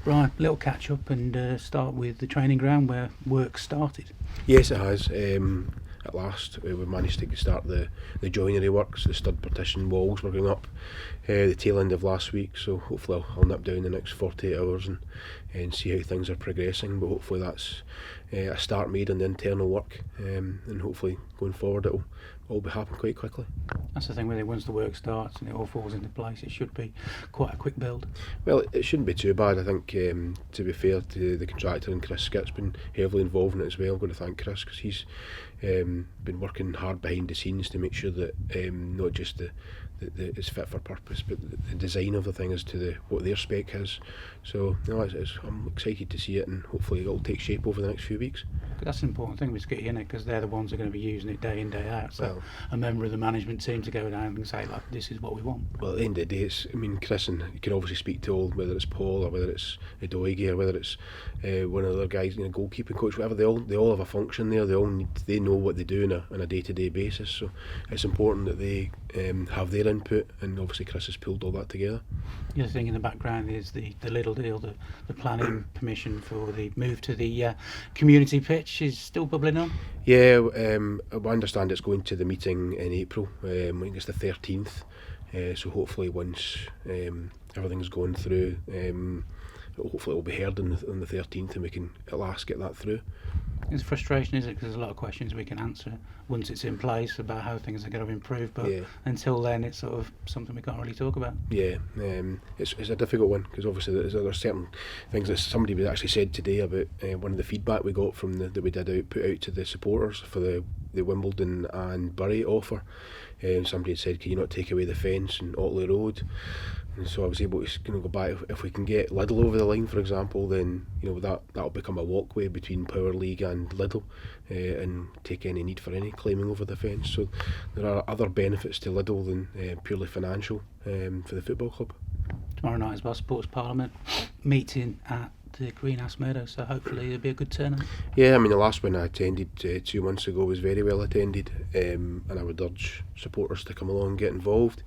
Brian, little catch up and start with the training ground where work started. Yes, it has. At last, we managed to start the joinery works. The stud partition walls were going up the tail end of last week, so hopefully I'll nip down the next 48 hours and see how things are progressing. But hopefully that's a start made on the internal work, and hopefully going forward it'll all be happening quite quickly. That's the thing, really, once the work starts and it all falls into place, it should be quite a quick build. Well, it shouldn't be too bad. I think, to be fair to the contractor and Chris Skitt's been heavily involved in it as well. I'm going to thank Chris because he's been working hard behind the scenes to make sure that not just the it's fit for purpose, but the design of the thing is to what their spec is. So no, I'm excited to see it, and hopefully it'll take shape over the next few weeks. That's an important thing with Skitty, isn't it? Because they're the ones who are going to be using it day in, day out. So Well, a member of the management team to go down and say, like, this is what we want. Well, at the end of the day, Chris, and you can obviously speak to all, whether it's Paul or whether it's Doige or whether it's one of the other guys, goalkeeping coach, whatever. They all have a function there. They know what they do on a day-to-day basis. So it's important that they have their input, and obviously Chris has pulled all that together. The other thing in the background is the little deal, the planning permission for the move to the community pitch is still bubbling on. Yeah, I understand it's going to the meeting in April. I think it's the 13th. So hopefully once everything's gone through, hopefully it will be heard on the 13th, and we can at last get that through. It's a frustration, is it? Because there's a lot of questions we can answer once it's in place about how things are going to improve, but until then it's sort of something we can't really talk about. Yeah, it's a difficult one because obviously there's certain things that somebody actually said today about one of the feedback we got from that we did put out to the supporters for the Wimbledon and Bury offer. Somebody had said, can you not take away the fence in Otley Road? And so I was able to go back. If we can get Lidl over the line, for example, then that'll become a walkway between Power League and Lidl, and take any need for any claiming over the fence. So there are other benefits to Lidl than purely financial for the football club. Tomorrow night as well, Sports Parliament meeting at the Greenhouse Meadow, so hopefully it'll be a good turnout. Yeah, the last one I attended 2 months ago was very well attended, and I would urge supporters to come along and get involved.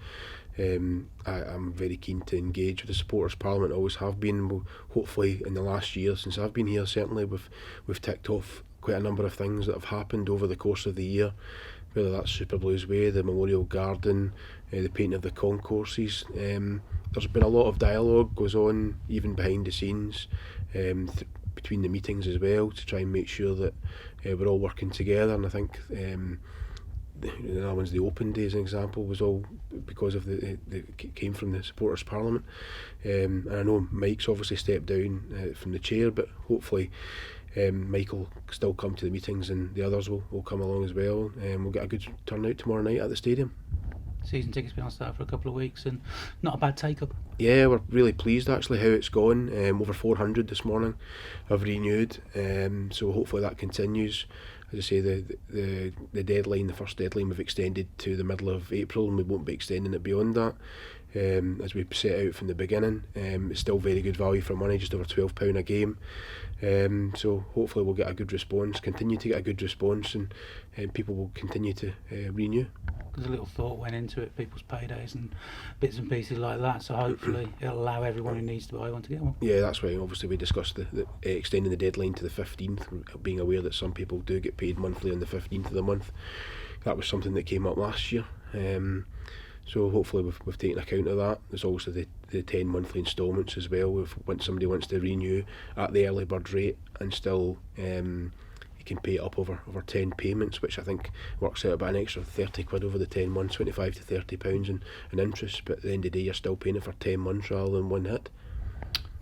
I'm very keen to engage with the Supporters Parliament, always have been. Hopefully in the last year since I've been here, certainly we've ticked off quite a number of things that have happened over the course of the year, whether that's Super Blues Way, the Memorial Garden, the painting of the concourses. There's been a lot of dialogue goes on even behind the scenes, between the meetings as well, to try and make sure that we're all working together. And I think the other one's the open day as an example was all because of the came from the Supporters Parliament, and I know Mike's obviously stepped down from the chair, but hopefully Mike will still come to the meetings and the others will come along as well, and we'll get a good turnout tomorrow night at the stadium. Season tickets been on sale for a couple of weeks and not a bad take-up. Yeah, we're really pleased actually how it's gone. Over 400 this morning have renewed, so hopefully that continues. As I say, the deadline, the first deadline, we've extended to the middle of April, and we won't be extending it beyond that. As we set out from the beginning, it's still very good value for money, just over £12 a game. So hopefully we'll get a good response, continue to get a good response, and people will continue to renew. There's a little thought went into it, people's paydays and bits and pieces like that, so hopefully it'll allow everyone who needs to buy one to get one. Yeah, that's why obviously we discussed the extending the deadline to the 15th, being aware that some people do get paid monthly on the 15th of the month. That was something that came up last year, so hopefully we've taken account of that. There's also the 10 monthly instalments as well. Once somebody wants to renew at the early bird rate and still can pay it up over 10 payments, which I think works out about an extra 30 quid over the 10 months, 25 to 30 pounds in interest, but at the end of the day you're still paying it for 10 months rather than one hit.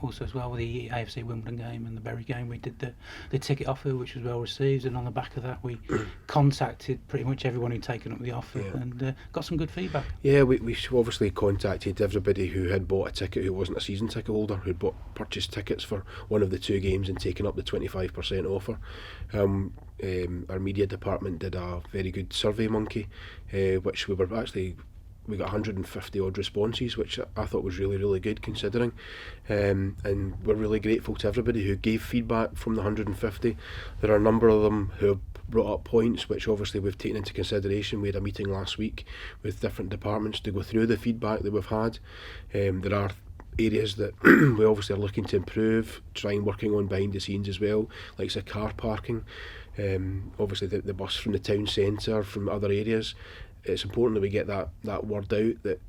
Also as well with the AFC Wimbledon game and the Bury game, we did the ticket offer, which was well received, and on the back of that we contacted pretty much everyone who'd taken up the offer, and got some good feedback. Yeah, we obviously contacted everybody who had bought a ticket who wasn't a season ticket holder, who'd purchased tickets for one of the two games and taken up the 25% offer. Our media department did a very good survey monkey, which we got 150 odd responses, which I thought was really, really good considering, and we're really grateful to everybody who gave feedback from the 150. There are a number of them who have brought up points which obviously we've taken into consideration. We had a meeting last week with different departments to go through the feedback that we've had. There are areas that we obviously are looking to improve, trying working on behind the scenes as well, like say car parking. Obviously the bus from the town centre, from other areas, it's important that we get that word out, that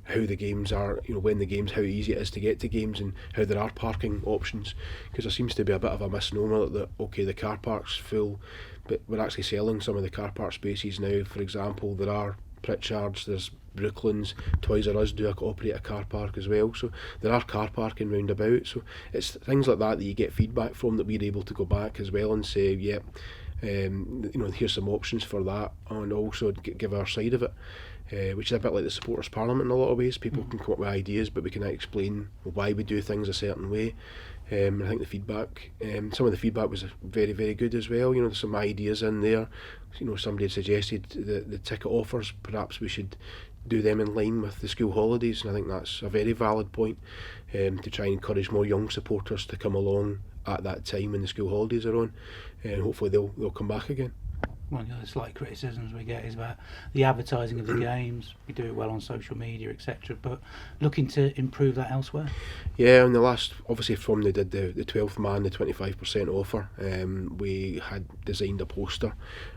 how the games are, when the games, how easy it is to get to games, and how there are parking options, because there seems to be a bit of a misnomer that okay, the car park's full, but we're actually selling some of the car park spaces now. For example, there are Pritchard's, there's Brooklands, Toys R Us do operate a car park as well, so there are car parking round about. So it's things like that you get feedback from, that we're able to go back as well and say, yeah, here's some options for that, and also give our side of it, which is a bit like the supporters parliament in a lot of ways. People can come up with ideas, but we can explain why we do things a certain way. I think the feedback, some of the feedback was very, very good as well. There's some ideas in there. Somebody had suggested the ticket offers, perhaps we should do them in line with the school holidays, and I think that's a very valid point, to try and encourage more young supporters to come along at that time when the school holidays are on, and hopefully they'll come back again. One of the slight criticisms we get is about the advertising of the games. We do it well on social media, etc., but looking to improve that elsewhere. Yeah, and the last, obviously from they did the 12th man, the 25% offer, we had designed a poster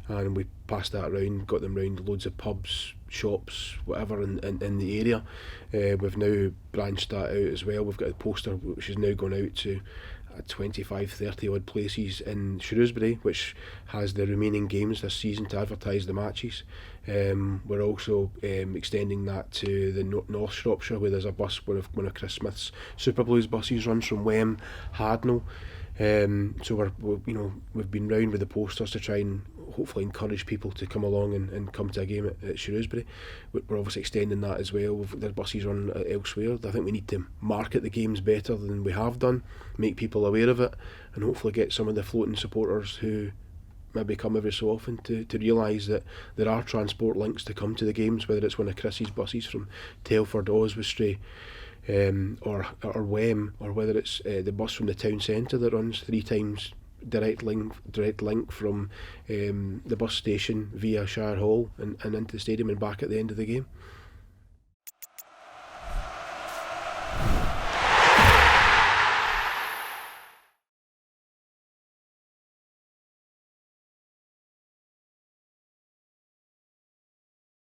and we passed that around, got them round loads of pubs, shops, whatever in the area. We've now branched that out as well. We've got a poster which is now gone out to 25-30 odd places in Shrewsbury, which has the remaining games this season to advertise the matches. We're also extending that to the North Shropshire, where there's a bus, one of Chris Smith's Super Blues buses runs from Wem, Hardnell. So we've been round with the posters to try and hopefully encourage people to come along and come to a game at Shrewsbury. We're obviously extending that as well. There's buses run elsewhere. I think we need to market the games better than we have done, make people aware of it, and hopefully get some of the floating supporters who maybe come every so often to realise that there are transport links to come to the games, whether it's one of Chrissy's buses from Telford, Oswestry, or Wem, or whether it's the bus from the town centre that runs 3 times direct link from the bus station via Shire Hall and into the stadium and back at the end of the game.